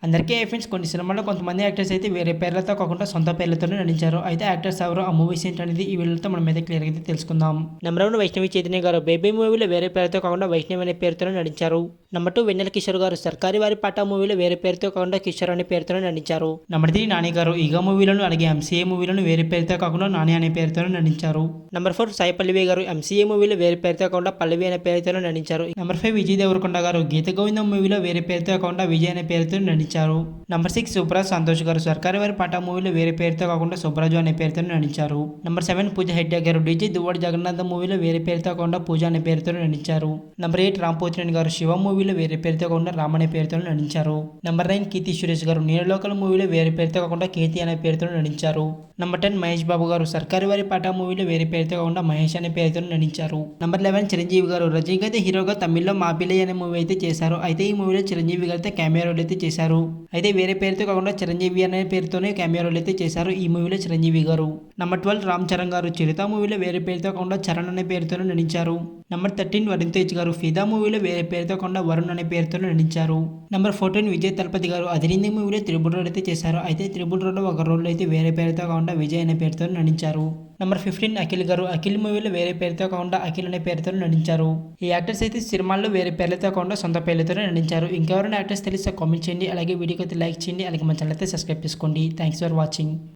అందరికీ ఫ్రెండ్స్ కొన్ని సినిమాల్లో కొంతమంది యాక్టర్స్ అయితే వేరే పేర్లతో కాకుండా సొంత పేర్లతోనే నటించారు. అయితే యాక్టర్స్ ఎవరు, ఆ మూవీస్ ఏంటనేది ఈ వీడియోతో మనం అయితే క్లియర్గా అయితే తెలుసుకుందాం. నెంబర్ 1 వైష్ణవి చైతన్య గారు బేబీ మూవీలో వేరే పేరుతో కాకుండా వైష్ణవి అనే పేరుతోనే నటించారు. నెంబర్ 2 వెన్నెల కిషోర్ గారు సర్కారీ వారి పాట మూవీలో వేరే పేరుతో కాకుండా కిషోర్ అనే పేరుతోనే నటించారు. నెంబర్ 3 నాని గారు ఈగ మూవీలోను అలాగే ఎంసీఏ మూవీలోను వేరే పేరుతో కాకుండా నాని అనే పేరుతోనే నటించారు. నెంబర్ 4 సాయి పల్లవి గారు ఎంసీఏ మూవీలో వేరే పేరుతో కాకుండా పల్లవి అనే పేరుతోనే నటించారు. నెంబర్ 5 విజయ్ దేవరకొండ గారు గీత గోవిందం మూవీలో వేరే పేరుతో కాకుండా విజయ్ అనే పేరుతో నటించారు. నెంబర్ 6 సుబ్రాజ్ సంతోష్ గారు సర్కారీ వారి పాట మూవీలో వేరే పేరుతో కాకుండా సుబ్రాజు అనే పేరుతో నటించారు. నెంబర్ 7 పూజ హెగ్డే గారు డీజే దువ్వాడు జగన్నాథ్ మూవీలో వేరే పేరుతో కాకుండా పూజ అనే పేరుతో నటించారు. నెంబర్ 8 రామ్ పోతినేని గారు శివ మూవీలో వేరే పేరుతో కాకుండా రామ్ అనే పేరుతో నటించారు. నెంబర్ 9 కీర్తి సురేష్ గారు నీలలోకల్ మూవీలో వేరే పేరుతో కాకుండా కీర్తి అనే పేరుతో నటించారు. నెంబర్ 10 మహేష్ బాబు గారు సర్కారీ వారి పాట మూవీలో వేరే పేరుతో కాకుండా మహేష్ అనే పేరుతో నటించారు. నెంబర్ 11 చిరంజీవి గారు రజనీకాంత్ హీరోగా తమిళ్లో మాపిలై అనే మూవీ అయితే చేశారు. అయితే ఈ మూవీలో చిరంజీవి గారు అయితే కెమెరా రోల్ అయితే చేశారు. అయితే వేరే పేరుతో కాకుండా చిరంజీవి అనే పేరుతోనే కెమెరా రోల్ అయితే చేశారు ఈ మూవీలో చిరంజీవి గారు. నెంబర్ 12 రామ్ చరణ్ గారు చిరుత మూవీలో వేరే పేరుతో కాకుండా చరణ్ అనే పేరుతోనే నటించారు. నెంబర్ 13 వరుణ్ తేజ్ గారు ఫిదా మూవీలో వేరే పేరుతో కాకుండా వరుణ్ అనే పేరుతో నటించారు. నెంబర్ 14 విజయ్ తలపతి గారు అదిరింది మూవీలో త్రిబుల్ రోల్ అయితే చేశారు. అయితే త్రిబుల్ రోల్లో ఒక రోల్ అయితే వేరే పేరుతో కాకుండా విజయ్ అనే పేరుతో నటించారు. నెంబర్ 15 అఖిల్ గారు అఖిల్ మూవీలో వేరే పేరుతో కాకుండా అఖిల్ అనే పేరుతో నటించారు. ఈ యాక్టర్స్ అయితే సినిమాల్లో వేరే పేర్లతో కాకుండా సొంత పేర్లతోనే నటించారు. ఇంకెవరైనా యాక్టర్స్ తెలిస్తే కామెంట్ చేయండి. అలాగే వీడియోకి అయితే లైక్ చేయండి. అలాగే మన ఛానల్ అయితే సబ్స్క్రైబ్ చేసుకోండి. Thanks for watching.